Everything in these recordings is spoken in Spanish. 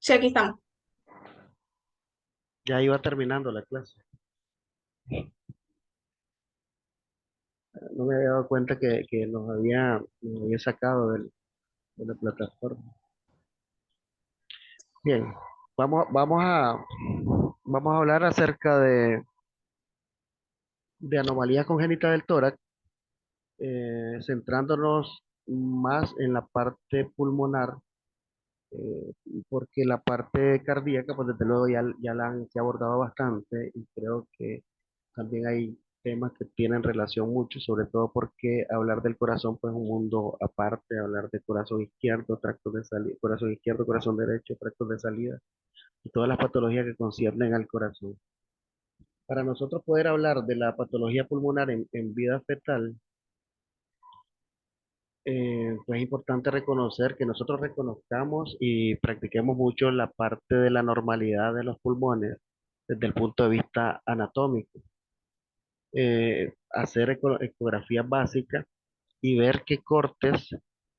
Sí, aquí estamos. Ya iba terminando la clase. No me había dado cuenta que nos había sacado de la plataforma. Bien, vamos a hablar acerca de anomalías congénitas del tórax, centrándonos más en la parte pulmonar, porque la parte cardíaca, pues desde luego se ha abordado bastante y creo que también hay temas que tienen relación mucho, sobre todo porque hablar del corazón pues es un mundo aparte, hablar de corazón izquierdo, tracto de salida, corazón izquierdo, corazón derecho, tractos de salida y todas las patologías que conciernen al corazón. Para nosotros poder hablar de la patología pulmonar en vida fetal, pues es importante reconocer que nosotros reconozcamos y practiquemos mucho la parte de la normalidad de los pulmones desde el punto de vista anatómico. Hacer ecografías básicas y ver qué cortes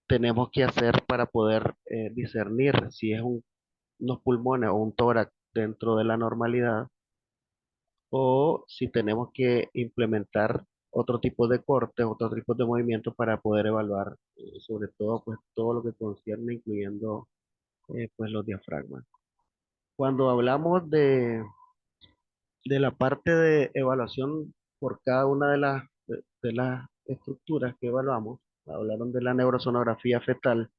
tenemos que hacer para poder discernir si es unos pulmones o un tórax dentro de la normalidad o si tenemos que implementar otro tipo de cortes, otro tipo de movimientos para poder evaluar sobre todo pues todo lo que concierne incluyendo pues los diafragmas. Cuando hablamos de la parte de evaluación por cada una de las estructuras que evaluamos, hablaron de la neurosonografía fetal,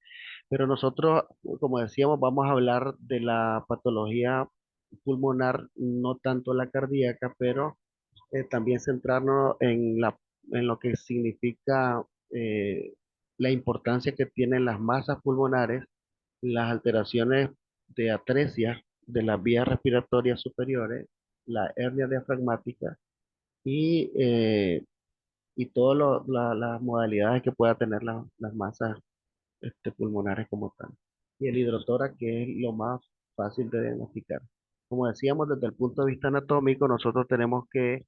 pero nosotros, como decíamos, vamos a hablar de la patología pulmonar, no tanto la cardíaca, pero también centrarnos en lo que significa eh, la importancia que tienen las masas pulmonares, las alteraciones de atresia de las vías respiratorias superiores, la hernia diafragmática y, y todas las modalidades que pueda tener las masas pulmonares como tal. Y el hidrotórax, que es lo más fácil de diagnosticar. Como decíamos, desde el punto de vista anatómico, nosotros tenemos que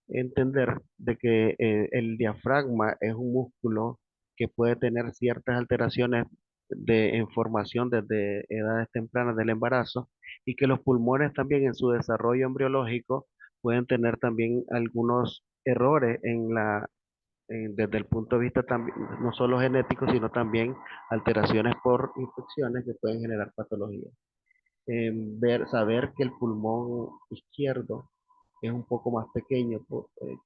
entender de que el diafragma es un músculo que puede tener ciertas alteraciones en formación desde edades tempranas del embarazo y que los pulmones también en su desarrollo embriológico pueden tener también algunos errores desde el punto de vista también, no solo genético, sino también alteraciones por infecciones que pueden generar patologías. Saber que el pulmón izquierdo es un poco más pequeño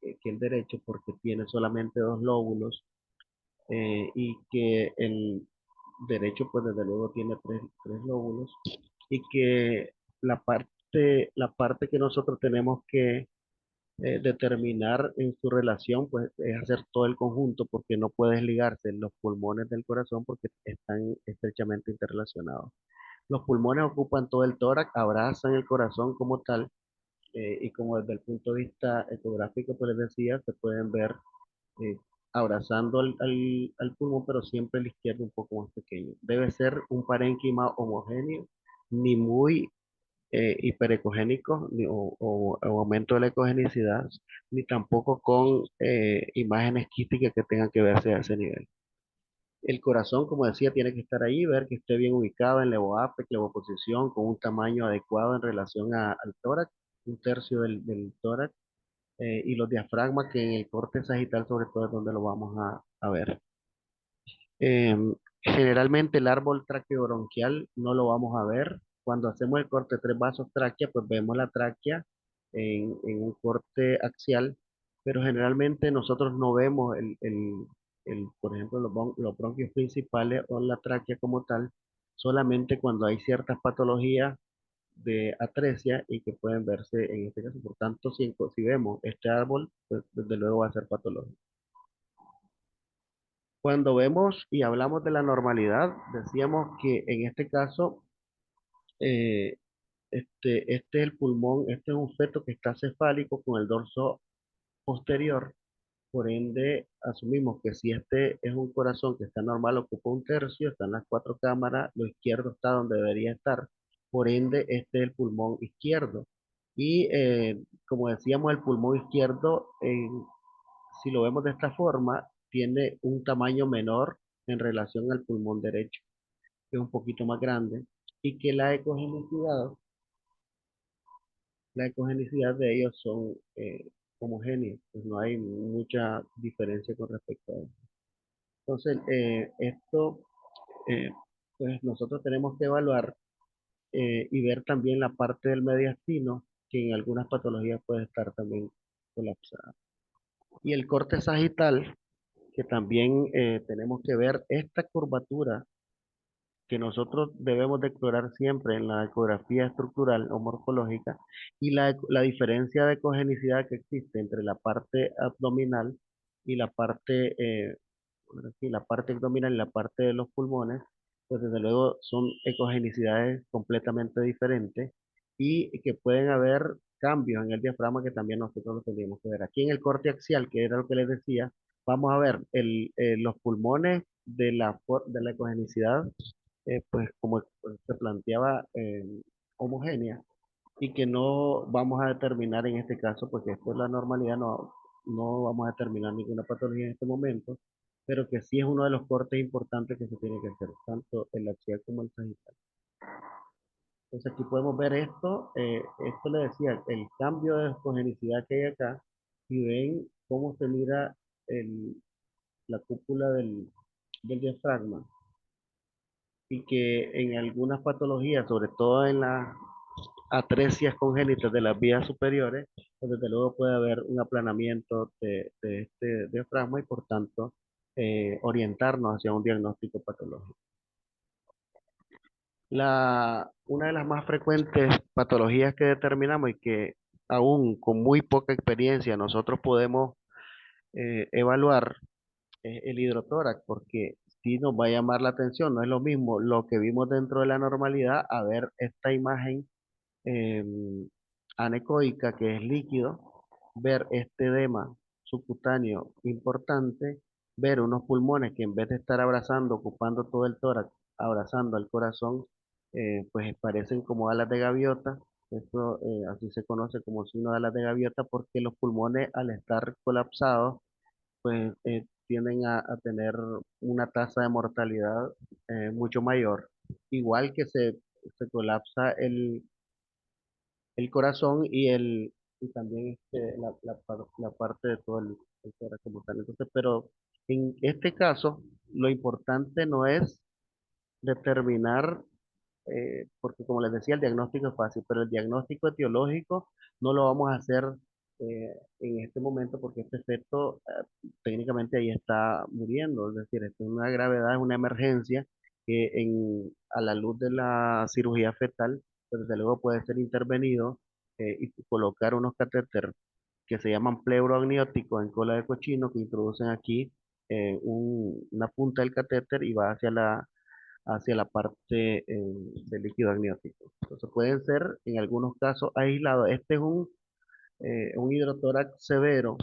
que el derecho porque tiene solamente dos lóbulos y que el derecho pues desde luego tiene tres lóbulos y que la parte que nosotros tenemos que determinar en su relación, pues es hacer todo el conjunto porque no puedes ligarse los pulmones del corazón porque están estrechamente interrelacionados. Los pulmones ocupan todo el tórax, abrazan el corazón como tal y como desde el punto de vista ecográfico, pues les decía, se pueden ver eh, abrazando al pulmón, pero siempre el izquierdo un poco más pequeño. Debe ser un parénquima homogéneo, ni muy hiperecogénicos o aumento de la ecogenicidad, ni tampoco con imágenes quísticas que tengan que verse a ese nivel. El corazón, como decía, tiene que estar ahí, ver que esté bien ubicado en levoapex, levoposición, con un tamaño adecuado en relación al tórax, un tercio del tórax, y los diafragmas, que en el corte sagital sobre todo es donde lo vamos a ver. Generalmente el árbol traqueobronquial no lo vamos a ver. Cuando hacemos el corte de tres vasos tráquea, pues vemos la tráquea en un corte axial, pero generalmente nosotros no vemos por ejemplo, los bronquios principales o la tráquea como tal, solamente cuando hay ciertas patologías de atresia y que pueden verse en este caso. Por tanto, si vemos este árbol, pues desde luego va a ser patológico. Cuando vemos y hablamos de la normalidad, decíamos que en este caso, eh, este es el pulmón, este es un feto que está cefálico con el dorso posterior. Por ende, asumimos que si este es un corazón que está normal, ocupa un tercio, están las cuatro cámaras, lo izquierdo está donde debería estar. Por ende, este es el pulmón izquierdo. Y como decíamos, el pulmón izquierdo, si lo vemos de esta forma, tiene un tamaño menor en relación al pulmón derecho, que es un poquito más grande. y que la ecogenicidad de ellos son homogéneos, pues no hay mucha diferencia con respecto a eso. Entonces, esto, eh, pues nosotros tenemos que evaluar y ver también la parte del mediastino, que en algunas patologías puede estar también colapsada. Y el corte sagital, que también tenemos que ver esta curvatura que nosotros debemos de explorar siempre en la ecografía estructural o morfológica y la diferencia de cogenicidad que existe entre la parte abdominal y la parte, sí, la parte abdominal y la parte de los pulmones, pues desde luego son ecogenicidades completamente diferentes y que pueden haber cambios en el diafragma que también nosotros los tendríamos que ver. Aquí en el corte axial, que era lo que les decía, vamos a ver los pulmones de la ecogenicidad pues como se planteaba, homogénea y que no vamos a determinar en este caso, porque esto es la normalidad, no vamos a determinar ninguna patología en este momento, pero que sí es uno de los cortes importantes que se tiene que hacer, tanto el axial como el sagital. Entonces aquí podemos ver esto le decía, el cambio de escogenicidad que hay acá, y ven cómo se mira la cúpula del diafragma y que en algunas patologías, sobre todo en las atresias congénitas de las vías superiores, pues desde luego puede haber un aplanamiento de este diafragma y por tanto orientarnos hacia un diagnóstico patológico. Una de las más frecuentes patologías que determinamos y que aún con muy poca experiencia nosotros podemos evaluar es el hidrotórax, porque si nos va a llamar la atención, no es lo mismo lo que vimos dentro de la normalidad a ver esta imagen eh, anecoica, que es líquido, ver este edema subcutáneo importante, ver unos pulmones que en vez de estar abrazando, ocupando todo el tórax, abrazando al corazón, pues parecen como alas de gaviota. Esto así se conoce como signo de alas de gaviota porque los pulmones al estar colapsados, pues tienden a tener una tasa de mortalidad mucho mayor. Igual que se colapsa el corazón y también la parte de todo el tórax como tal. Entonces, pero en este caso, lo importante no es determinar porque como les decía, el diagnóstico es fácil, pero el diagnóstico etiológico no lo vamos a hacer en este momento porque este efecto técnicamente ahí está muriendo, es decir, esto es una gravedad, es una emergencia que a la luz de la cirugía fetal, pues, desde luego puede ser intervenido y colocar unos catéteres que se llaman pleuroamnióticos en cola de cochino que introducen aquí una punta del catéter y va hacia la parte del líquido amniótico. Entonces pueden ser en algunos casos aislados. Este es un hidrotórax severo,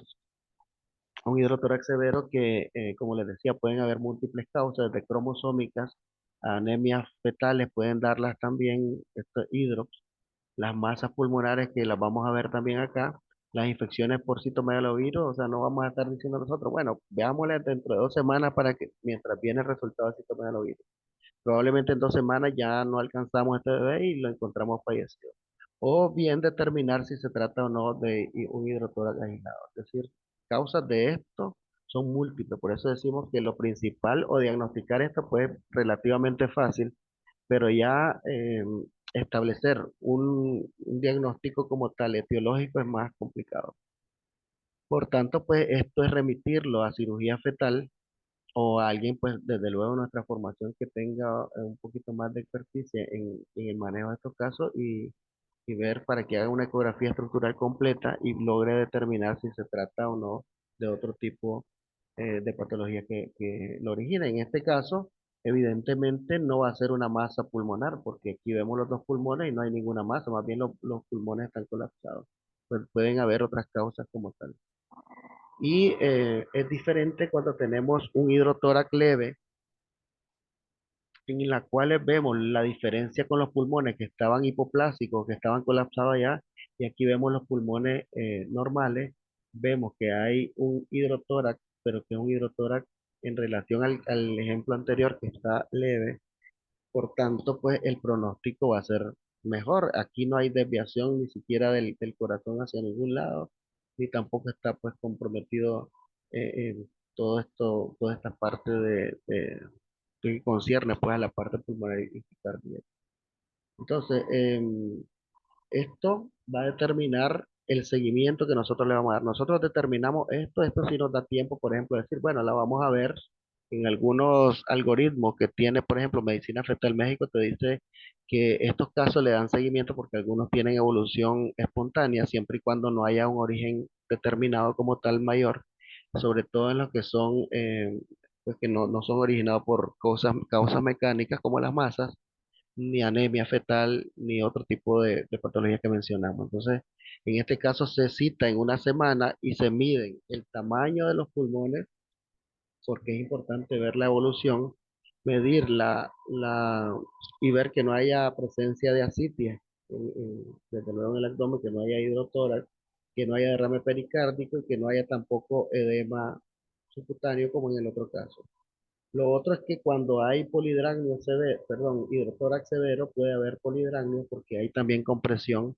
que, como les decía, pueden haber múltiples causas, desde cromosómicas, anemias fetales, pueden darlas también estos hidrops, las masas pulmonares que las vamos a ver también acá, las infecciones por citomegalovirus, o sea, no vamos a estar diciendo nosotros, bueno, veámoslas dentro de 2 semanas para que, mientras viene el resultado de citomegalovirus. Probablemente en 2 semanas ya no alcanzamos a este bebé y lo encontramos fallecido. O bien determinar si se trata o no de un hidrotórax aislado. Es decir, causas de esto son múltiples. Por eso decimos que lo principal o diagnosticar esto pues es relativamente fácil, pero ya establecer un diagnóstico como tal etiológico es más complicado. Por tanto, pues esto es remitirlo a cirugía fetal o a alguien, pues desde luego nuestra formación que tenga un poquito más de experticia en el manejo de estos casos y ver para que haga una ecografía estructural completa y logre determinar si se trata o no de otro tipo de patología que lo origina. En este caso, evidentemente no va a ser una masa pulmonar, porque aquí vemos los dos pulmones y no hay ninguna masa, más bien los pulmones están colapsados. Pues pueden haber otras causas como tal. Y es diferente cuando tenemos un hidrotórax leve, en la cual vemos la diferencia con los pulmones que estaban hipoplásicos, que estaban colapsados allá, y aquí vemos los pulmones normales, vemos que hay un hidrotórax, pero que es un hidrotórax en relación al ejemplo anterior que está leve, Por tanto, pues el pronóstico va a ser mejor. Aquí no hay desviación ni siquiera del corazón hacia ningún lado, ni tampoco está pues comprometido todo esto, toda esta parte que concierne pues a la parte pulmonar y cardíaca. Entonces, esto va a determinar el seguimiento que nosotros le vamos a dar. Nosotros determinamos esto sí nos da tiempo, por ejemplo, decir, bueno, la vamos a ver en algunos algoritmos que tiene, por ejemplo, Medicina Fetal México, te dice que estos casos le dan seguimiento porque algunos tienen evolución espontánea, siempre y cuando no haya un origen determinado como tal mayor, sobre todo en los que son, pues que no son originados por causas mecánicas como las masas ni anemia fetal, ni otro tipo de patología que mencionamos. Entonces, en este caso se cita en una semana y se miden el tamaño de los pulmones, porque es importante ver la evolución, medir y ver que no haya presencia de ascites, desde luego en el abdomen, que no haya hidrotórax, que no haya derrame pericárdico y que no haya tampoco edema subcutáneo como en el otro caso. Lo otro es que cuando hay polidragnio severo, perdón, hidrotórax severo, puede haber polidragnio porque hay también compresión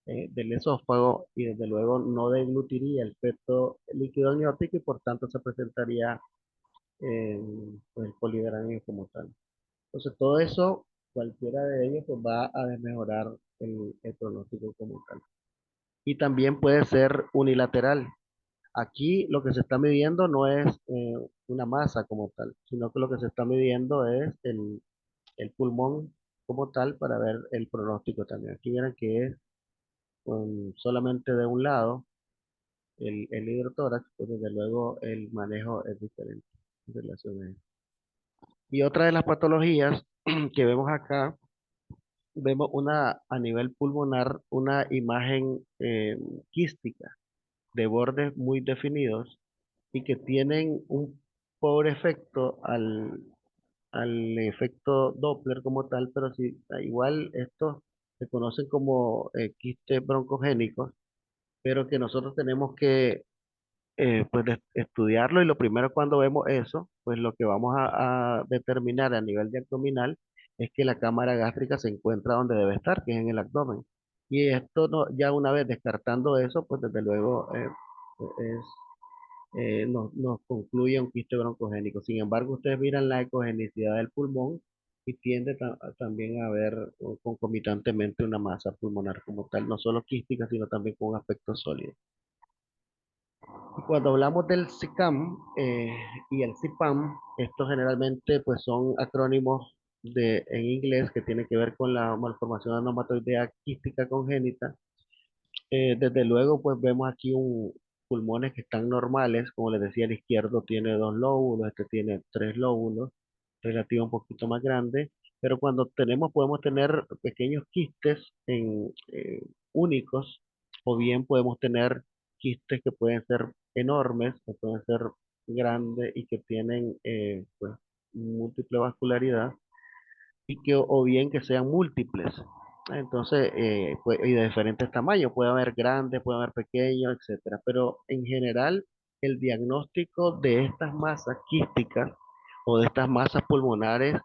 del esófago y desde luego no deglutiría el feto líquido amniótico y por tanto se presentaría eh, pues, el polidragnio como tal. Entonces todo eso, cualquiera de ellos, pues va a desmejorar el pronóstico como tal. Y también puede ser unilateral. Aquí lo que se está midiendo no es una masa como tal, sino que lo que se está midiendo es el pulmón como tal para ver el pronóstico también. Aquí vieran que es solamente de un lado el hidrotórax, pues desde luego el manejo es diferente en relación a eso. Y otra de las patologías que vemos acá, vemos a nivel pulmonar una imagen quística de bordes muy definidos y que tienen un pobre efecto al efecto Doppler como tal, pero sí, igual estos se conocen como quistes broncogénicos, pero que nosotros tenemos que pues estudiarlo y lo primero cuando vemos eso, pues lo que vamos a determinar a nivel de abdominal es que la cámara gástrica se encuentra donde debe estar, que es en el abdomen. Y esto no, ya una vez descartando eso, pues desde luego es nos concluye un quiste broncogénico. Sin embargo, ustedes miran la ecogenicidad del pulmón y tiende también a haber concomitantemente una masa pulmonar como tal, no solo quística, sino también con un aspecto sólido. Y cuando hablamos del SICAM y el CIPAM, estos generalmente pues son acrónimos en inglés que tienen que ver con la malformación aneumatoidea quística congénita. Desde luego, pues vemos aquí pulmones que están normales, como les decía, el izquierdo tiene dos lóbulos, este tiene tres lóbulos, relativo un poquito más grande, pero cuando podemos tener pequeños quistes únicos, o bien podemos tener quistes que pueden ser enormes, que pueden ser grandes y que tienen pues múltiple vascularidad y que o bien que sean múltiples. Entonces, y de diferentes tamaños, puede haber grandes, puede haber pequeños, etcétera. Pero en general, el diagnóstico de estas masas quísticas o de estas masas pulmonares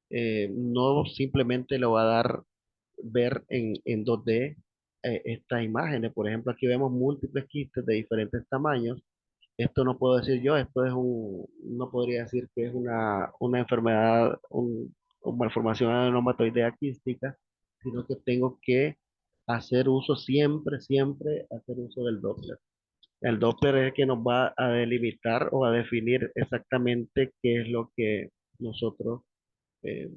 no simplemente lo va a dar ver en 2D estas imágenes. Por ejemplo, aquí vemos múltiples quistes de diferentes tamaños. Esto no puedo decir yo, no podría decir que es una enfermedad, una malformación adenomatoidea quística, sino que tengo que hacer uso siempre hacer uso del Doppler. El Doppler es el que nos va a delimitar o a definir exactamente qué es lo que nosotros eh,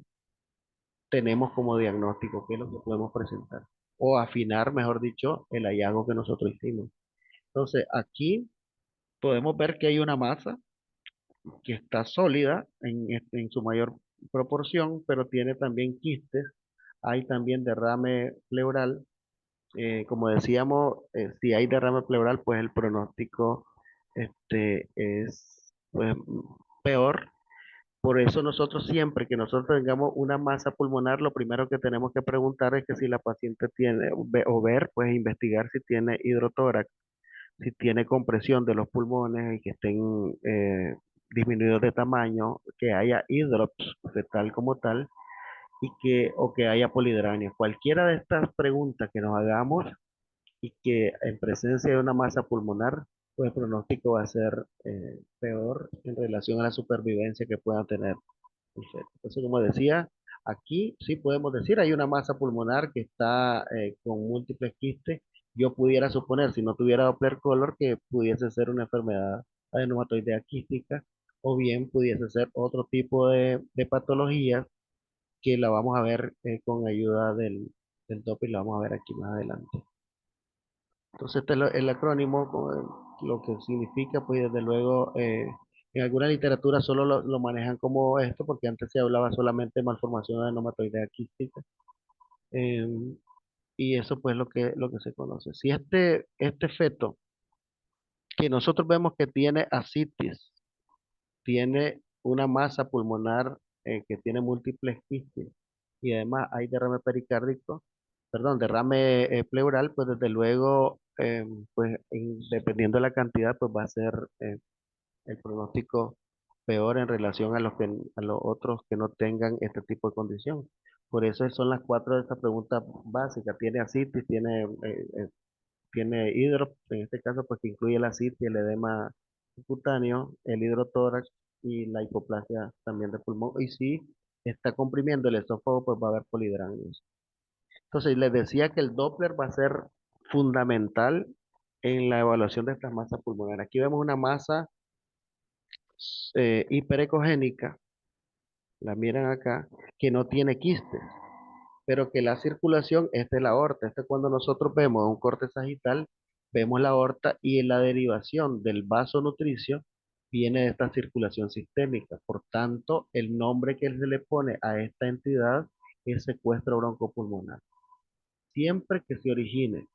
tenemos como diagnóstico, qué es lo que podemos presentar, o afinar, mejor dicho, el hallazgo que nosotros hicimos. Entonces, aquí podemos ver que hay una masa que está sólida en su mayor proporción, pero tiene también quistes. Hay también derrame pleural. Como decíamos, si hay derrame pleural, pues el pronóstico es pues, peor. Por eso nosotros siempre que nosotros tengamos una masa pulmonar, lo primero que tenemos que preguntar es que si la paciente tiene, o ver, pues investigar si tiene hidrotórax, si tiene compresión de los pulmones y que estén disminuidos de tamaño, que haya hidrops fetal como tal, o que haya polidrania. Cualquiera de estas preguntas que nos hagamos y que en presencia de una masa pulmonar, pues el pronóstico va a ser peor en relación a la supervivencia que puedan tener el feto. Entonces, como decía, aquí sí podemos decir, hay una masa pulmonar que está con múltiples quistes. Yo pudiera suponer, si no tuviera Doppler color, que pudiese ser una enfermedad adenomatoidea quística, o bien pudiese ser otro tipo de patología que la vamos a ver con ayuda del Doppler, la vamos a ver aquí más adelante. Entonces, este es el acrónimo, lo que significa, pues desde luego, en alguna literatura solo lo manejan como esto, porque antes se hablaba solamente de malformación adenomatoidea quística, eh, y eso pues lo que se conoce. Si este feto que nosotros vemos que tiene ascitis, tiene una masa pulmonar que tiene múltiples quistes, y además hay derrame pericárdico, perdón, derrame pleural, pues desde luego, pues dependiendo de la cantidad, pues va a ser el pronóstico peor en relación a a los otros que no tengan este tipo de condición. Por eso son las cuatro de estas preguntas básicas. Tiene ascitis, tiene hidro, en este caso, pues que incluye la ascitis, el edema cutáneo, el hidrotórax y la hipoplasia también de pulmón. Y si está comprimiendo el esófago, pues va a haber polidramias. Entonces, les decía que el Doppler va a ser fundamental en la evaluación de estas masas pulmonares. Aquí vemos una masa hiperecogénica, la miran acá, que no tiene quistes, pero que la circulación es de la aorta. Este cuando nosotros vemos un corte sagital, vemos la aorta y en la derivación del vaso nutricio viene de esta circulación sistémica. Por tanto, el nombre que se le pone a esta entidad es secuestro broncopulmonar. Siempre que se origine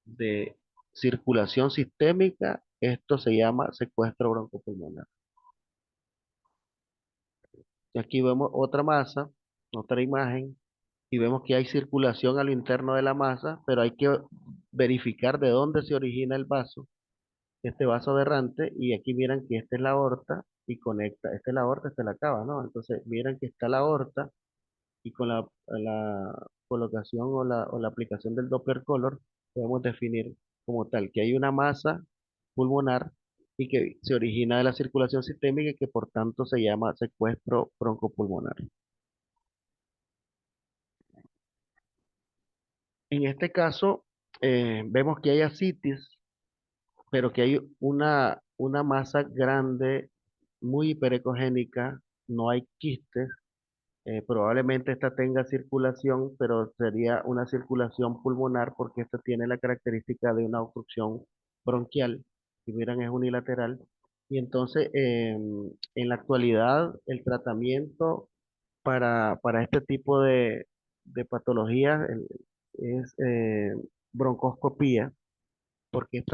de circulación sistémica, esto se llama secuestro broncopulmonar. Y aquí vemos otra masa, otra imagen, y vemos que hay circulación a lo interno de la masa, pero hay que verificar de dónde se origina el vaso, este vaso aberrante, y aquí miran que esta es la aorta y conecta, esta es la aorta, esta es la cava, ¿no? Entonces miran que está la aorta y con la colocación o la aplicación del Doppler color podemos definir como tal que hay una masa pulmonar y que se origina de la circulación sistémica y que por tanto se llama secuestro broncopulmonar. En este caso, vemos que hay ascitis, pero que hay una masa grande, muy hiperecogénica, no hay quistes. Probablemente esta tenga circulación, pero sería una circulación pulmonar porque esta tiene la característica de una obstrucción bronquial. Si miran, es unilateral. Y entonces, en la actualidad, el tratamiento para este tipo de patologías es broncoscopía, porque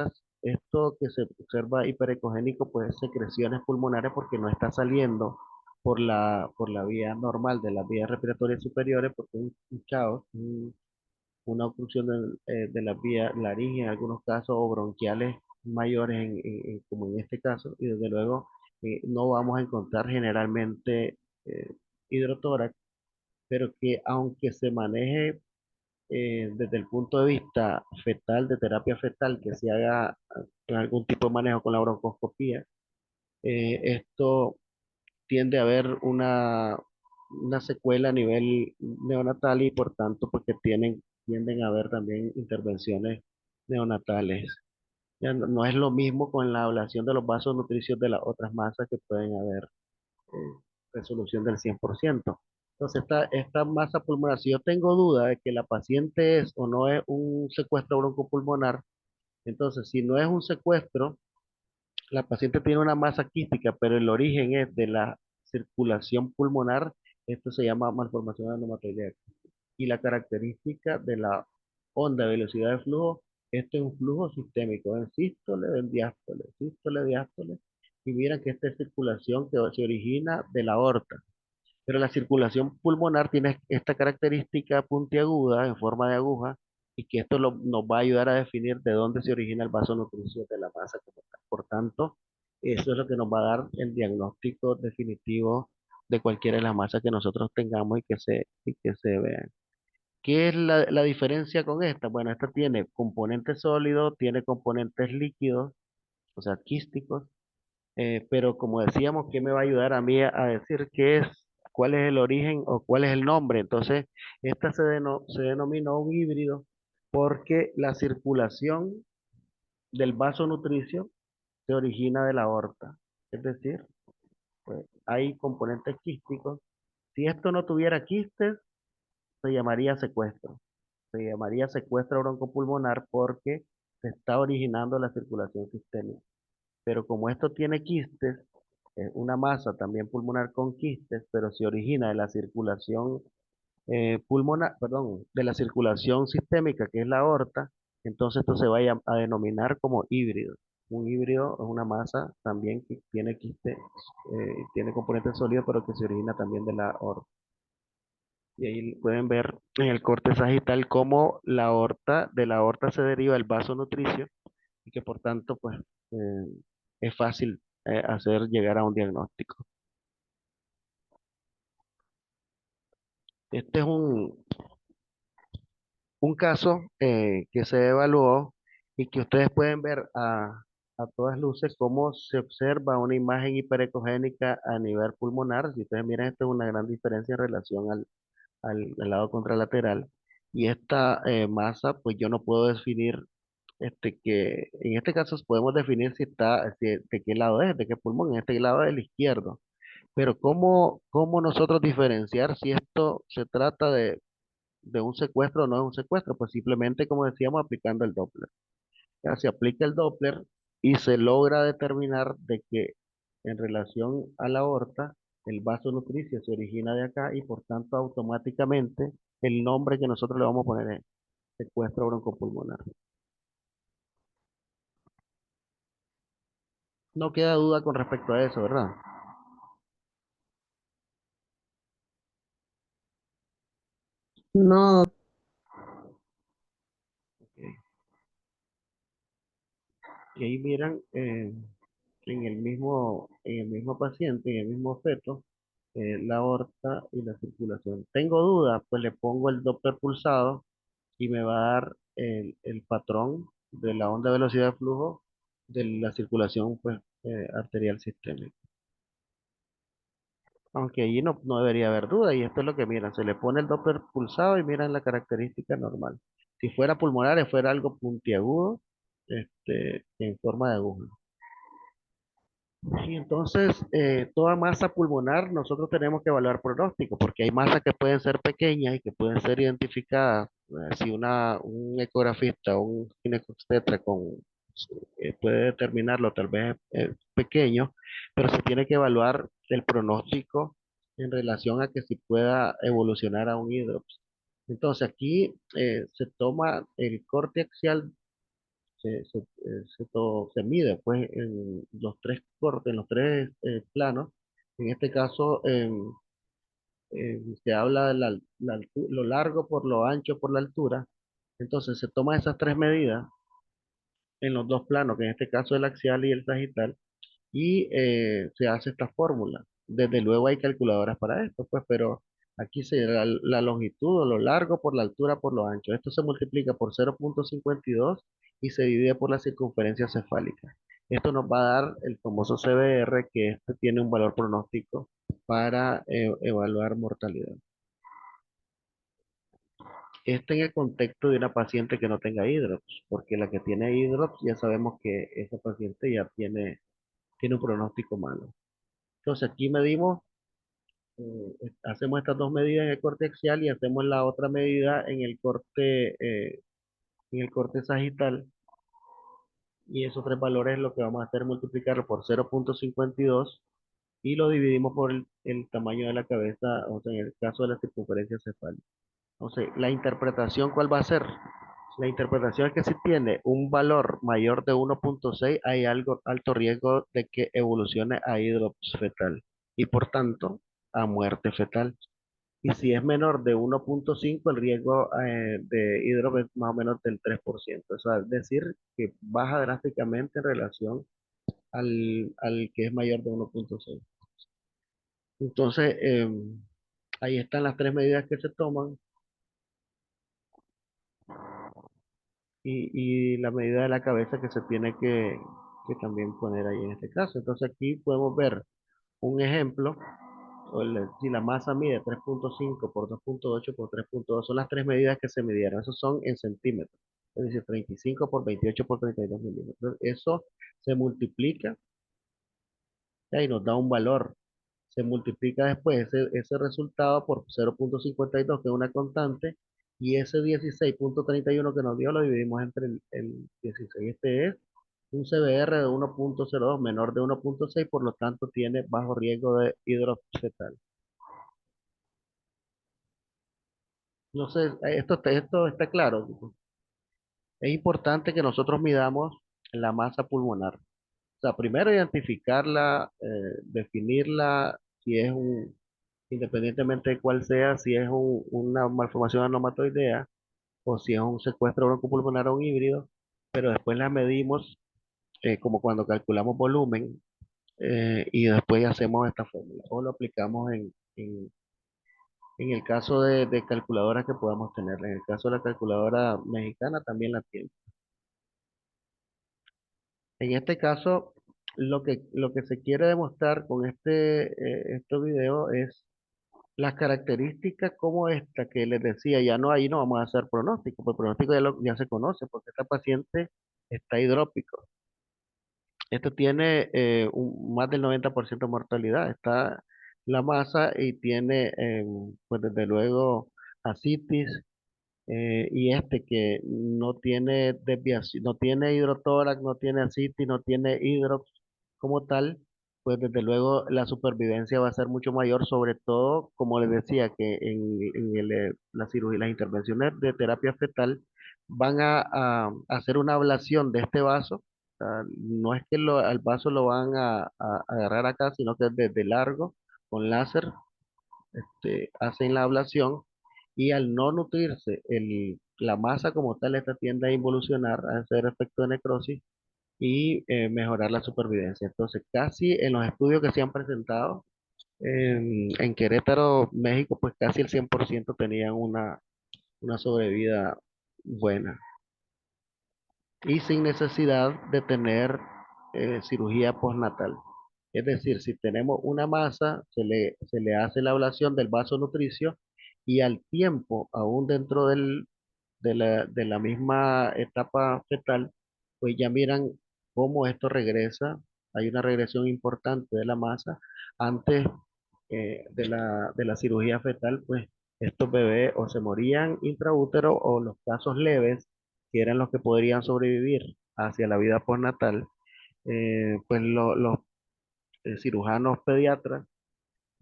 esto que se observa hiperecogénico, pues es secreciones pulmonares porque no está saliendo por la vía normal de las vías respiratorias superiores, porque es un caos, una obstrucción de las vías laringe en algunos casos o bronquiales mayores como en este caso, y desde luego no vamos a encontrar generalmente hidrotórax, pero que aunque se maneje desde el punto de vista fetal, de terapia fetal, que se haga algún tipo de manejo con la broncoscopía, esto tiende a haber una secuela a nivel neonatal y por tanto porque tienden a haber también intervenciones neonatales. Ya no es lo mismo con la ablación de los vasos nutricios de las otras masas que pueden haber resolución del 100%. Entonces, esta masa pulmonar, si yo tengo duda de que la paciente es o no es un secuestro broncopulmonar, entonces, si no es un secuestro, la paciente tiene una masa quística, pero el origen es de la circulación pulmonar, esto se llama malformación adenomatoidea. Y la característica de la onda de velocidad de flujo, esto es un flujo sistémico, en sístole, en diástole, sístole, diástole. Y mira que esta es circulación que se origina de la aorta. Pero la circulación pulmonar tiene esta característica puntiaguda en forma de aguja y que esto nos va a ayudar a definir de dónde se origina el vaso nutricio de la masa como tal. Por tanto, eso es lo que nos va a dar el diagnóstico definitivo de cualquiera de las masas que nosotros tengamos y que se vean. ¿Qué es la diferencia con esta? Bueno, esta tiene componentes sólidos, tiene componentes líquidos, o sea, quísticos, pero como decíamos, ¿qué me va a ayudar a mí a decir qué es, cuál es el origen o cuál es el nombre? Entonces, esta se denominó un híbrido porque la circulación del vaso nutricio se origina de la aorta. Es decir, pues, hay componentes quísticos. Si esto no tuviera quistes, se llamaría secuestro. Se llamaría secuestro broncopulmonar porque se está originando la circulación sistémica. Pero como esto tiene quistes, es una masa también pulmonar con quistes, pero se origina de la circulación pulmonar, perdón, de la circulación sistémica, que es la aorta, entonces esto se va a denominar como híbrido. Un híbrido es una masa también que tiene quistes, tiene componentes sólidos, pero que se origina también de la aorta. Y ahí pueden ver en el corte sagital cómo de la aorta se deriva el vaso nutricio y que por tanto, pues, es fácil hacer llegar a un diagnóstico. Este es un caso que se evaluó y que ustedes pueden ver a todas luces cómo se observa una imagen hiperecogénica a nivel pulmonar. Si ustedes miran, esto es una gran diferencia en relación al lado contralateral. Y esta masa, pues yo no puedo definir que en este caso podemos definir de qué lado es, de qué pulmón, en este lado del izquierdo. Pero ¿cómo nosotros diferenciar si esto se trata de un secuestro o no es un secuestro? Pues simplemente, como decíamos, aplicando el Doppler. Ya se aplica el Doppler y se logra determinar de que en relación a la aorta, el vaso nutricio se origina de acá y por tanto automáticamente el nombre que nosotros le vamos a poner es secuestro broncopulmonar. No queda duda con respecto a eso, ¿verdad? No, Ok. Y ahí miran en el mismo paciente, en el mismo feto, la aorta y la circulación. ¿Tengo duda? Pues le pongo el Doppler pulsado y me va a dar el patrón de la onda de velocidad de flujo de la circulación, pues, arterial sistémica. Aunque allí no debería haber duda, y esto es lo que miran, se le pone el Doppler pulsado y miran la característica normal. Si fuera pulmonar, fuera algo puntiagudo, en forma de aguja. Y entonces, toda masa pulmonar nosotros tenemos que evaluar pronóstico, porque hay masas que pueden ser pequeñas y que pueden ser identificadas. Si un ecografista o un ginecobstetra puede determinarlo, tal vez pequeño, pero se tiene que evaluar el pronóstico en relación a que si pueda evolucionar a un hidrops. Entonces, aquí se toma el corte axial, se mide pues en los tres cortes, en los tres planos. En este caso, se habla de lo largo por lo ancho por la altura. Entonces se toma esas tres medidas en los dos planos, que en este caso el axial y el sagital, y se hace esta fórmula. Desde luego hay calculadoras para esto, pues, pero aquí se la longitud o lo largo por la altura por lo ancho. Esto se multiplica por 0,52 y se divide por la circunferencia cefálica. Esto nos va a dar el famoso CBR, que este tiene un valor pronóstico para evaluar mortalidad. Este en el contexto de una paciente que no tenga hidrops, porque la que tiene hidrops ya sabemos que esa paciente ya tiene un pronóstico malo. Entonces aquí medimos, hacemos estas dos medidas en el corte axial y hacemos la otra medida en el corte sagital. Y esos tres valores lo que vamos a hacer es multiplicarlo por 0,52 y lo dividimos por el tamaño de la cabeza, o sea, en el caso de la circunferencia cefálica. Entonces, la interpretación, ¿cuál va a ser? La interpretación es que si tiene un valor mayor de 1,6, hay alto riesgo de que evolucione a hidrops fetal y por tanto a muerte fetal. Y si es menor de 1,5, el riesgo de hidrops es más o menos del 3%. O sea, es decir, que baja drásticamente en relación al que es mayor de 1,6. Entonces, ahí están las tres medidas que se toman y la medida de la cabeza que se tiene que también poner ahí en este caso. Entonces aquí podemos ver un ejemplo, si la masa mide 3,5 por 2,8 por 3,2 son las tres medidas que se midieron, esos son en centímetros, es decir, 35 por 28 por 32 milímetros. Eso se multiplica y nos da un valor. Se multiplica después ese resultado por 0,52, que es una constante, y ese 16,31 que nos dio lo dividimos entre el 16. Este es un CBR de 1,02 menor de 1,6, por lo tanto tiene bajo riesgo de hidrocetal. No sé, esto está claro. Es importante que nosotros midamos la masa pulmonar. O sea, primero identificarla, definirla, si es independientemente de cuál sea, si es una malformación aneumatoidea o si es un secuestro broncopulmonar o un híbrido, pero después la medimos como cuando calculamos volumen, y después hacemos esta fórmula o lo aplicamos en el caso de calculadoras que podamos tener. En el caso de la calculadora mexicana también la tiene. En este caso, lo que se quiere demostrar con este video es las características como esta que les decía. Ya no, ahí no vamos a hacer pronóstico, porque el pronóstico ya se conoce, porque esta paciente está hidrópico. Esto tiene más del 90% de mortalidad. Está la masa y tiene, pues desde luego, ascitis, y este que no tiene desviación, no tiene hidrotórax, no tiene ascitis, no tiene hidrox como tal, pues desde luego la supervivencia va a ser mucho mayor, sobre todo, como les decía, que la cirugía, las intervenciones de terapia fetal van a hacer una ablación de este vaso. O sea, no es que al vaso lo van a agarrar acá, sino que desde largo, con láser, hacen la ablación, y al no nutrirse la masa como tal, esta tiende a involucionar, a hacer efecto de necrosis y mejorar la supervivencia. Entonces, casi en los estudios que se han presentado en Querétaro, México, pues casi el 100% tenían una sobrevida buena y sin necesidad de tener cirugía postnatal. Es decir, si tenemos una masa, se le hace la ablación del vaso nutricio y al tiempo, aún dentro de la misma etapa fetal, pues ya miran cómo esto regresa. Hay una regresión importante de la masa. Antes de la cirugía fetal, pues estos bebés o se morían intraútero, o los casos leves, que eran los que podrían sobrevivir hacia la vida postnatal, pues los cirujanos pediatras,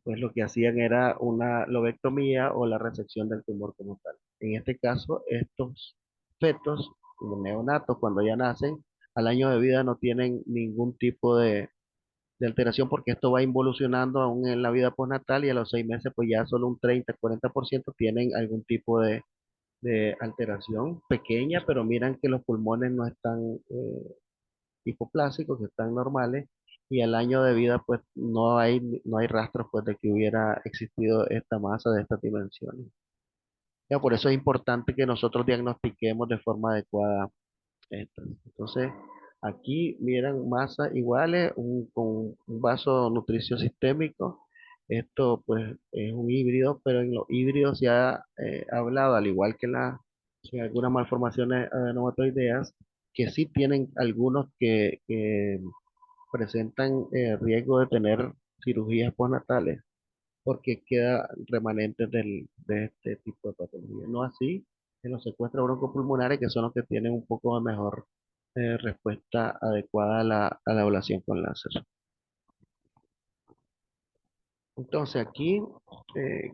pues lo que hacían era una lobectomía o la resección del tumor como tal. En este caso, estos fetos, los neonatos, cuando ya nacen, al año de vida no tienen ningún tipo de alteración, porque esto va involucionando aún en la vida postnatal, y a los 6 meses pues ya solo un 30-40% tienen algún tipo de alteración pequeña, pero miran que los pulmones no están hipoplásicos, que están normales, y al año de vida pues no hay rastros pues de que hubiera existido esta masa de estas dimensiones. Ya, por eso es importante que nosotros diagnostiquemos de forma adecuada estas. Entonces, aquí miran masas iguales, con un vaso nutricio sistémico. Esto pues es un híbrido, pero en los híbridos se ha hablado, al igual que algunas malformaciones adenomatoideas, que sí tienen algunos que presentan riesgo de tener cirugías postnatales, porque queda remanentes de este tipo de patología. No así en los secuestros broncopulmonares, que son los que tienen un poco de mejor respuesta adecuada a la ablación con láser. Entonces aquí, eh,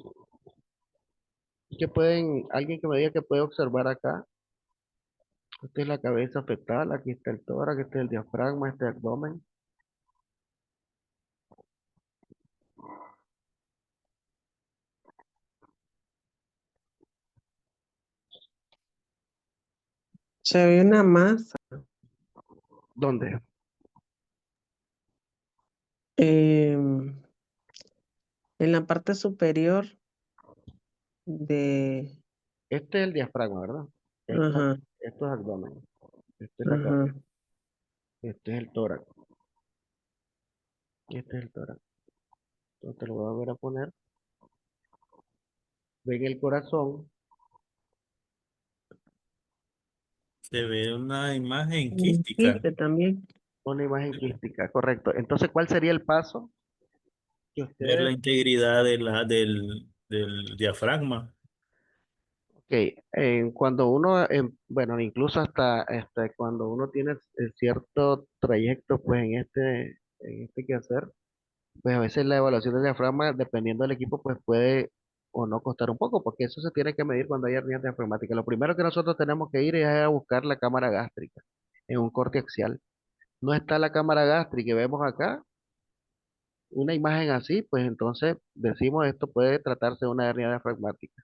alguien que me diga que puede observar acá. Esta es la cabeza fetal, aquí está el tórax, este es el diafragma, este es el abdomen. Se ve una masa ¿Dónde? em, En la parte superior de, Este es el diafragma, ¿verdad? ajá, Esto es abdomen. Esta es la ajá. cabeza. Este es el tórax. Este es el tórax. Entonces te lo voy a volver a poner. Ven el corazón, Se ve una imagen Un quística. quiste también. una imagen quística, correcto. Entonces, ¿cuál sería el paso que Ver la ustedes? integridad del diafragma. Ok, cuando uno, bueno, incluso hasta cuando uno tiene cierto trayecto, pues en este quehacer, pues a veces la evaluación del diafragma, dependiendo del equipo, pues puede o no costar un poco, porque eso se tiene que medir cuando hay hernias diafragmáticas. Lo primero que nosotros tenemos que ir es a buscar la cámara gástrica en un corte axial. No está la cámara gástrica que vemos acá, una imagen así, pues entonces decimos esto puede tratarse de una hernia diafragmática.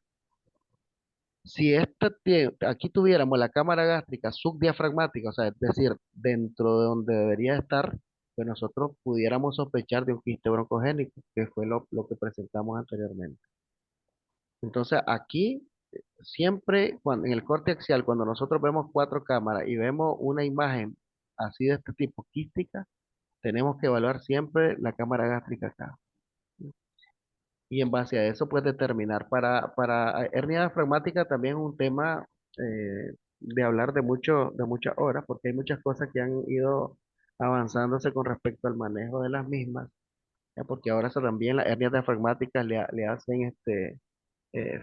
Si aquí tuviéramos la cámara gástrica subdiafragmática, o sea, es decir, dentro de donde debería estar, pues nosotros pudiéramos sospechar de un quiste broncogénico, que fue lo que presentamos anteriormente. Entonces, aquí siempre, en el corte axial, cuando nosotros vemos cuatro cámaras y vemos una imagen así de este tipo, quística, tenemos que evaluar siempre la cámara gástrica acá. Y en base a eso, pues determinar. Para hernia diafragmática también es un tema de hablar de muchas horas, porque hay muchas cosas que han ido avanzándose con respecto al manejo de las mismas, ya. Porque ahora también las hernias diafragmáticas le hacen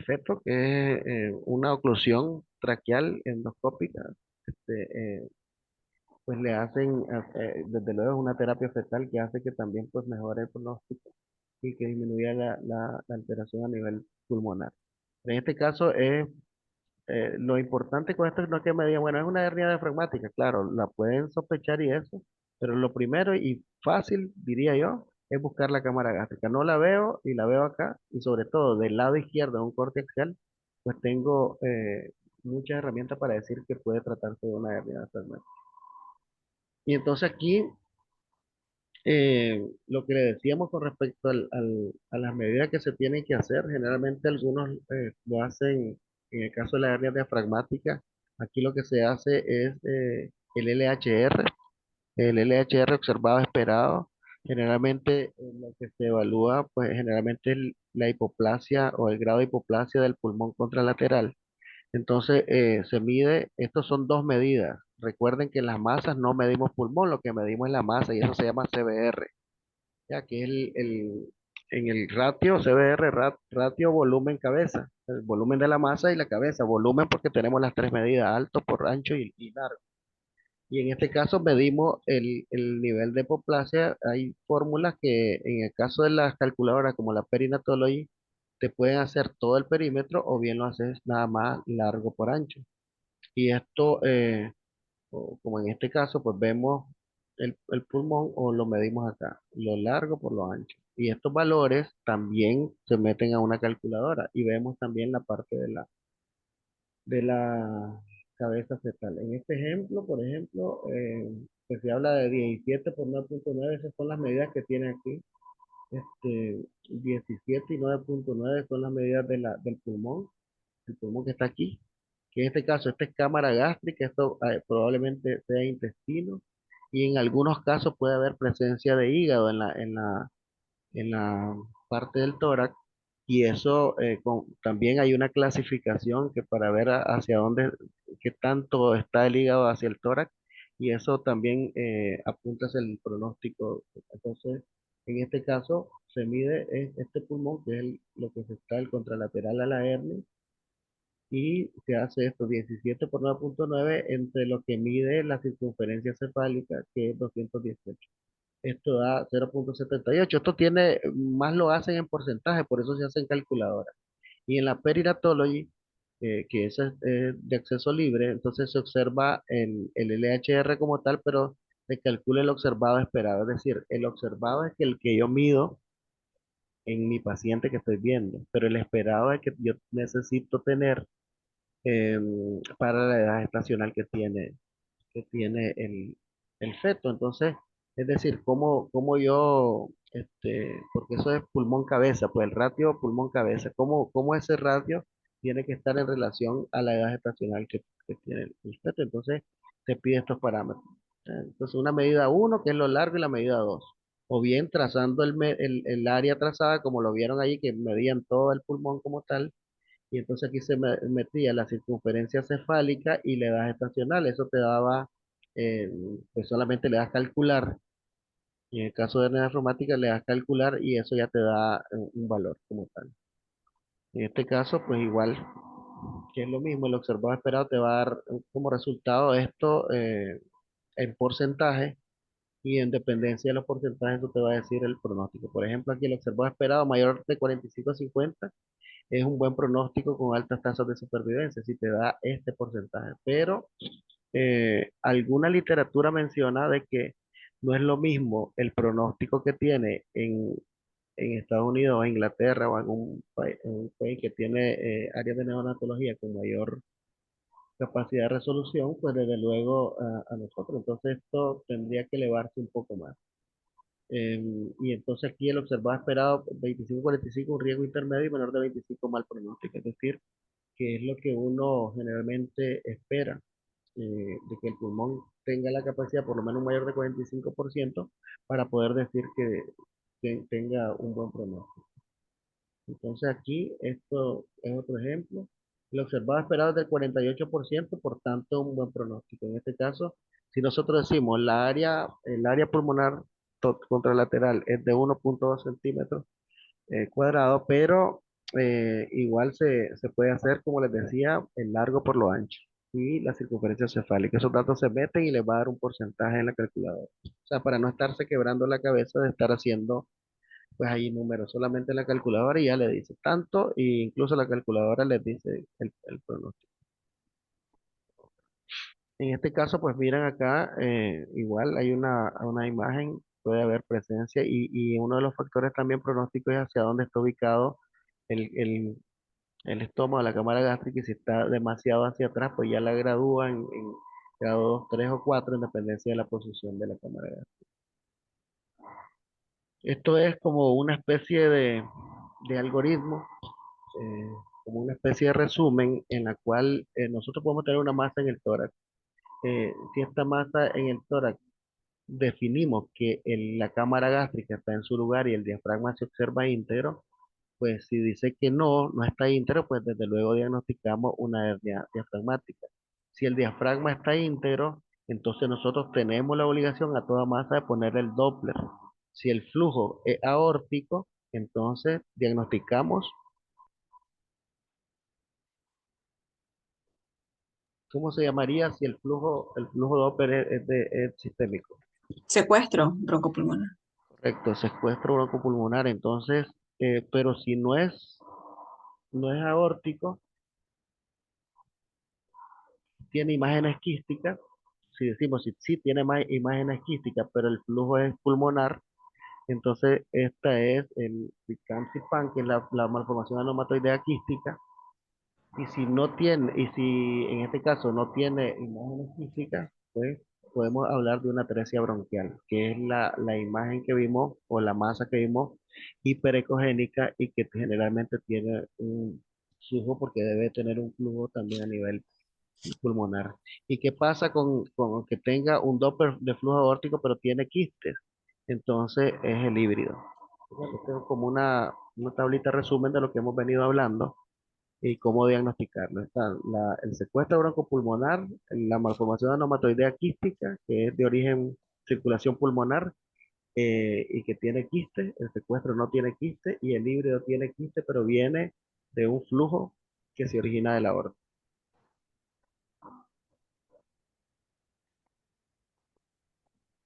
feto, que es una oclusión traqueal endoscópica. Este, pues le hacen, desde luego, es una terapia fetal que hace que también pues mejore el pronóstico y que disminuya la alteración a nivel pulmonar. En este caso, lo importante con esto no es que me digan, bueno, es una hernia diafragmática, claro, la pueden sospechar y eso, pero lo primero y fácil, diría yo, es buscar la cámara gástrica. No la veo y la veo acá, y sobre todo del lado izquierdo de un corte axial, pues tengo muchas herramientas para decir que puede tratarse de una hernia diafragmática. Y entonces aquí lo que le decíamos con respecto a las medidas que se tienen que hacer, generalmente algunos lo hacen en el caso de la hernia diafragmática. Aquí lo que se hace es el LHR, el LHR observado esperado. Generalmente lo que se evalúa, pues generalmente es la hipoplasia o el grado de hipoplasia del pulmón contralateral. Entonces se mide, estos son dos medidas. Recuerden que en las masas no medimos pulmón, lo que medimos es la masa y eso se llama CBR, ya que es en el ratio CBR, ratio volumen cabeza, el volumen de la masa y la cabeza, volumen porque tenemos las tres medidas, alto por ancho y largo. Y en este caso medimos el nivel de hipoplasia. Hay fórmulas que en el caso de las calculadoras como la Perinatology te pueden hacer todo el perímetro o bien lo haces nada más largo por ancho. Y esto, como en este caso, pues vemos el pulmón o lo medimos acá, lo largo por lo ancho. Y estos valores también se meten a una calculadora y vemos también la parte de la cabeza fetal. En este ejemplo, por ejemplo, pues se habla de 17 por 9.9, esas son las medidas que tiene aquí. 17 y 9.9 son las medidas del pulmón, el pulmón que está aquí, que en este caso, esta es cámara gástrica, esto probablemente sea intestino, y en algunos casos puede haber presencia de hígado en la parte del tórax, y eso también hay una clasificación que para ver hacia dónde, qué tanto está el hígado hacia el tórax, y eso también apunta hacia el pronóstico. Entonces, en este caso, se mide este pulmón, que es lo que se está el contralateral a la hernia, y se hace esto 17 por 9.9 entre lo que mide la circunferencia cefálica, que es 218. Esto da 0.78. Esto tiene, más lo hacen en porcentaje, por eso se hacen calculadoras. Y en la Perinatology, que esa es de acceso libre, entonces se observa el LHR como tal, pero se calcula el observado esperado. Es decir, el observado es el que yo mido en mi paciente que estoy viendo, pero el esperado es que yo necesito tener para la edad estacional que tiene el feto. Entonces, es decir, cómo yo porque eso es pulmón-cabeza, pues el ratio pulmón-cabeza. ¿Cómo ese ratio tiene que estar en relación a la edad gestacional que tiene el feto? Entonces, te pide estos parámetros. Entonces, una medida uno, que es lo largo, y la medida 2. O bien trazando el área trazada, como lo vieron ahí, que medían todo el pulmón como tal, y entonces aquí se metía la circunferencia cefálica y la edad gestacional. Eso te daba, eh, pues solamente le das calcular, y en el caso de hernias reumáticas le das calcular y eso ya te da un valor como tal. En este caso, pues igual, que es lo mismo, el observado esperado te va a dar como resultado esto en porcentaje, y en dependencia de los porcentajes eso te va a decir el pronóstico. Por ejemplo, aquí el observado esperado mayor de 45 a 50 es un buen pronóstico con altas tasas de supervivencia, si te da este porcentaje. Pero alguna literatura menciona de que no es lo mismo el pronóstico que tiene en Estados Unidos o Inglaterra o en un país que tiene áreas de neonatología con mayor capacidad de resolución, pues desde luego a nosotros. Entonces esto tendría que elevarse un poco más. Y entonces aquí el observado esperado 25-45, un riesgo intermedio, y menor de 25 mal pronóstico. Es decir, que es lo que uno generalmente espera, de que el pulmón tenga la capacidad por lo menos mayor de 45% para poder decir que tenga un buen pronóstico. Entonces aquí esto es otro ejemplo. El observado esperado es del 48%, por tanto un buen pronóstico. En este caso, si nosotros decimos el área pulmonar contralateral es de 1,2 centímetros cuadrados, pero igual se puede hacer, como les decía, el largo por lo ancho y la circunferencia cefálica. Esos datos se meten y les va a dar un porcentaje en la calculadora. O sea, para no estarse quebrando la cabeza de estar haciendo pues hay números solamente en la calculadora y ya le dice tanto, e incluso la calculadora les dice el pronóstico. En este caso, pues miran acá, igual hay una imagen, puede haber presencia, y uno de los factores también pronósticos es hacia dónde está ubicado el, el, el estómago, la cámara gástrica, y si está demasiado hacia atrás, pues ya la gradúa en grado 2, 3 o 4 en dependencia de la posición de la cámara gástrica. Esto es como una especie de algoritmo, eh, como una especie de resumen en la cual nosotros podemos tener una masa en el tórax. Si esta masa en el tórax definimos que la cámara gástrica está en su lugar y el diafragma se observa íntegro, pues si dice que no está íntegro, pues desde luego diagnosticamos una hernia diafragmática. Si el diafragma está íntegro, entonces nosotros tenemos la obligación a toda masa de poner el Doppler. Si el flujo es aórtico, entonces diagnosticamos. ¿Cómo se llamaría si el flujo Doppler es sistémico? Secuestro broncopulmonar. Correcto, secuestro broncopulmonar. Entonces, pero si no es aórtico, tiene imágenes quísticas. Si decimos si sí tiene imágenes quísticas, pero el flujo es pulmonar, entonces esta es el Rickman-Sippan, que es la malformación aneumatoidea quística. Y si en este caso no tiene imágenes físicas, pues podemos hablar de una atresia bronquial, que es la imagen que vimos o la masa que vimos hiperecogénica y que generalmente tiene un flujo porque debe tener un flujo también a nivel pulmonar. ¿Y qué pasa con que tenga un Doppler de flujo aórtico pero tiene quistes? Entonces es el híbrido. Bueno, esto es como una tablita resumen de lo que hemos venido hablando y cómo diagnosticarlo. Está el secuestro broncopulmonar, la malformación aneumatoidea quística, que es de origen circulación pulmonar y que tiene quiste. El secuestro no tiene quiste y el híbrido tiene quiste, pero viene de un flujo que se origina de la aorta.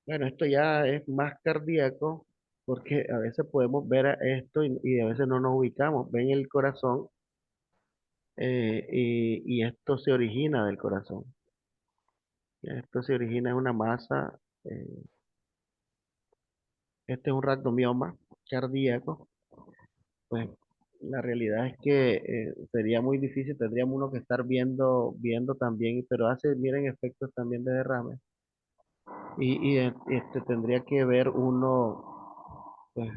Bueno, esto ya es más cardíaco porque a veces podemos ver esto y a veces no nos ubicamos. Ven el corazón y esto se origina del corazón. Esto se origina en una masa. Este es un rhabdomioma cardíaco. Pues la realidad es que sería muy difícil, tendríamos uno que estar viendo también, pero miren, efectos también de derrame. Y tendría que ver uno pues,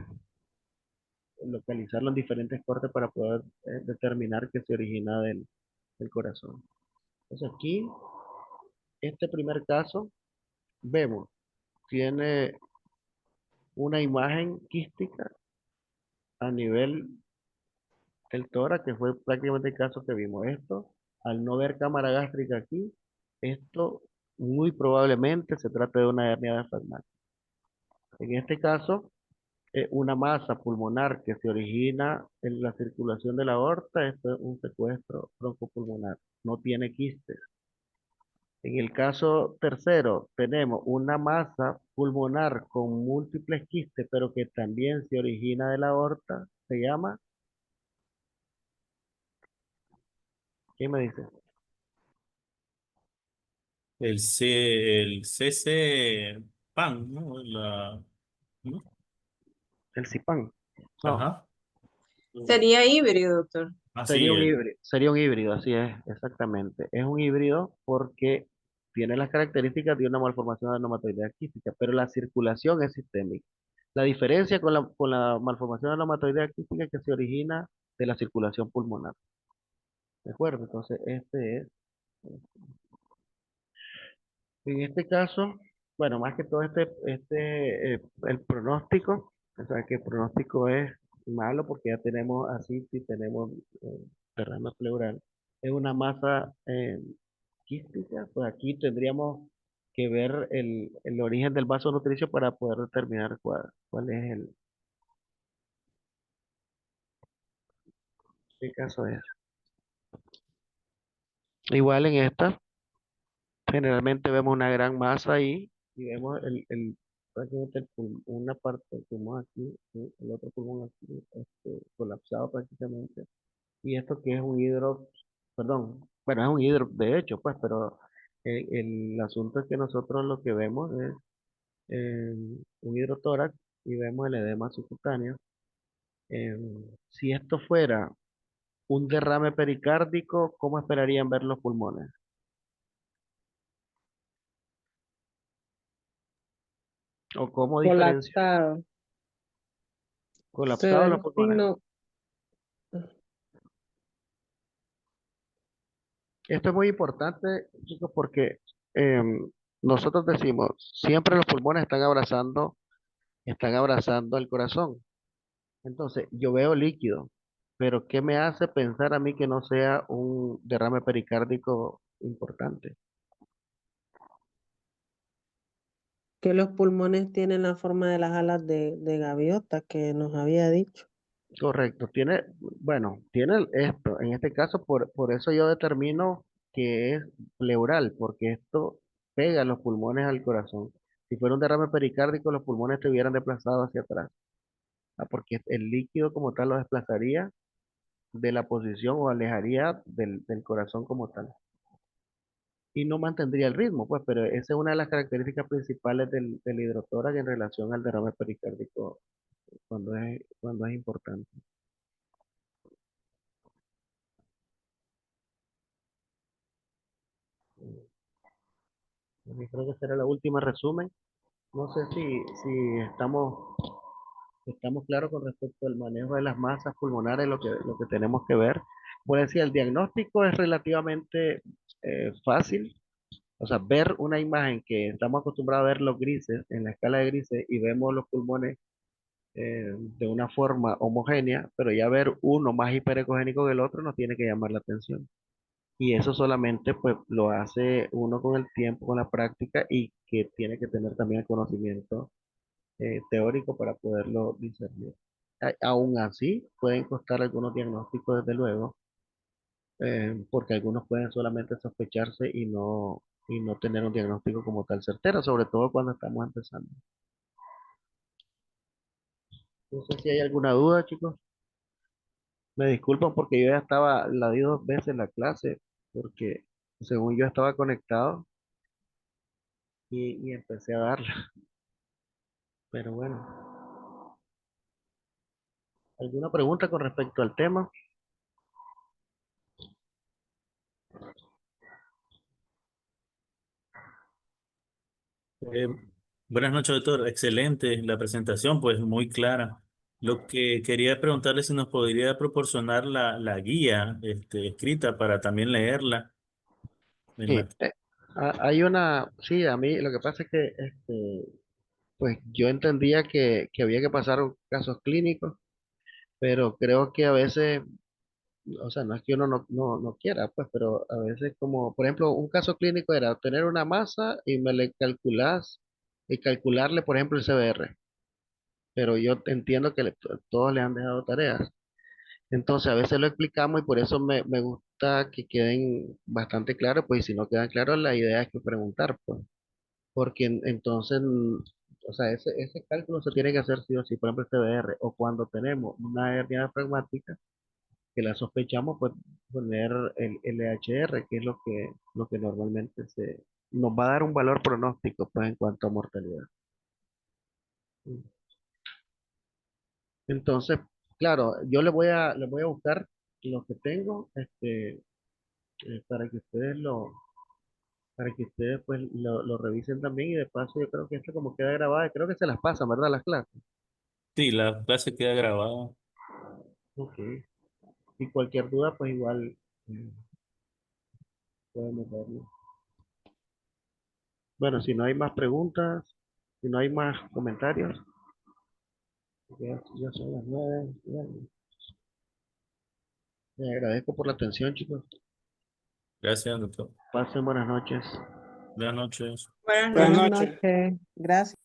localizarlo en diferentes cortes para poder determinar que se origina del corazón. Entonces aquí, este primer caso, vemos, tiene una imagen quística a nivel del tórax, que fue prácticamente el caso que vimos. Esto, al no ver cámara gástrica aquí, esto muy probablemente se trata de una hernia diafragmática. En este caso, una masa pulmonar que se origina en la circulación de la aorta, esto es un secuestro broncopulmonar, no tiene quistes. En el caso tercero, tenemos una masa pulmonar con múltiples quistes, pero que también se origina de la aorta, se llama, ¿quién me dice? El CC PAN, ¿no? ¿No? El CIPAN. No, Ajá. Sería híbrido, doctor. Así es. sería un híbrido, así es, exactamente. Es un híbrido porque tiene las características de una malformación de adenomatoidea quística, pero la circulación es sistémica. La diferencia con la malformación de adenomatoidea quística es que se origina de la circulación pulmonar. ¿De acuerdo? Entonces, este es, en este caso, bueno, más que todo el pronóstico, o sea, que el pronóstico es malo porque ya tenemos así, si tenemos derrame pleural, es una masa quística, pues aquí tendríamos que ver el origen del vaso nutricio para poder determinar cuál es qué caso es. Igual en esta, generalmente vemos una gran masa ahí y vemos prácticamente una parte del pulmón aquí, ¿sí? El otro pulmón aquí, colapsado prácticamente. Y esto que es un hidro, perdón, bueno, es un hidro de hecho, pues, pero el asunto es que nosotros lo que vemos es eh, un hidrotórax y vemos el edema subcutáneo. Eh, si esto fuera un derrame pericárdico, ¿cómo esperarían ver los pulmones? ¿O cómo diferencia? Colapsado. Se Colapsados los ven pulmones. signos. Esto es muy importante, chicos, porque em, nosotros decimos, siempre los pulmones están abrazando el corazón. Entonces, yo veo líquido, pero ¿qué me hace pensar a mí que no sea un derrame pericárdico importante? Que los pulmones tienen la forma de las alas de gaviota que nos había dicho. Correcto, tiene esto, en este caso, por eso yo determino que es pleural, porque esto pega los pulmones al corazón. Si fuera un derrame pericárdico, los pulmones estuvieran desplazados hacia atrás, porque el líquido como tal lo desplazaría de la posición o alejaría del corazón como tal. Y no mantendría el ritmo, pues, pero esa es una de las características principales del hidrotórax en relación al derrame pericárdico cuando es importante. Yo creo que será la última resumen. No sé si estamos claros con respecto al manejo de las masas pulmonares, lo que tenemos que ver. Por decir, el diagnóstico es relativamente fácil. O sea, ver una imagen que estamos acostumbrados a ver los grises en la escala de grises y vemos los pulmones de una forma homogénea, pero ya ver uno más hiperecogénico que el otro nos tiene que llamar la atención. Y eso solamente pues lo hace uno con el tiempo, con la práctica y que tiene que tener también el conocimiento teórico para poderlo discernir. Aún así, pueden costar algunos diagnósticos, desde luego, porque algunos pueden solamente sospecharse y no tener un diagnóstico como tal certero, sobre todo cuando estamos empezando. No sé si hay alguna duda, chicos. Me disculpan porque yo ya la di 2 veces la clase, porque según yo estaba conectado y empecé a darla. Pero bueno, ¿alguna pregunta con respecto al tema? Eh, Buenas noches, doctor. Excelente la presentación, pues muy clara. Lo que quería preguntarle si nos podría proporcionar la guía escrita para también leerla. En Sí, la- hay una, sí, a mí lo que pasa es que pues yo entendía que había que pasar casos clínicos, pero creo que a veces, o sea, no es que uno no quiera, pues, pero a veces como, por ejemplo, un caso clínico era tener una masa y me le calculas y calcularle, por ejemplo, el CBR, pero yo entiendo que todos le han dejado tareas. Entonces, a veces lo explicamos y por eso me gusta que queden bastante claros, pues, y si no quedan claros, la idea es que preguntar, pues, porque entonces, o sea, ese cálculo se tiene que hacer sí o sí, por ejemplo, el CBR, o cuando tenemos una hernia diafragmática, que la sospechamos, pues poner el LHR, que es lo que normalmente nos va a dar un valor pronóstico, pues, en cuanto a mortalidad. Entonces, claro, yo le voy a buscar lo que tengo, para que ustedes pues lo revisen también y de paso yo creo que esto como queda grabado, creo que se las pasan, ¿verdad? Las clases. Sí, la clase queda grabada. Ok. Y cualquier duda, pues igual podemos verlo. Bueno, si no hay más preguntas, si no hay más comentarios, ya son las 9. Les agradezco por la atención, chicos. Gracias, doctor. Pasen buenas noches. Buenas noches. Buenas Buenas noches. noches. Gracias.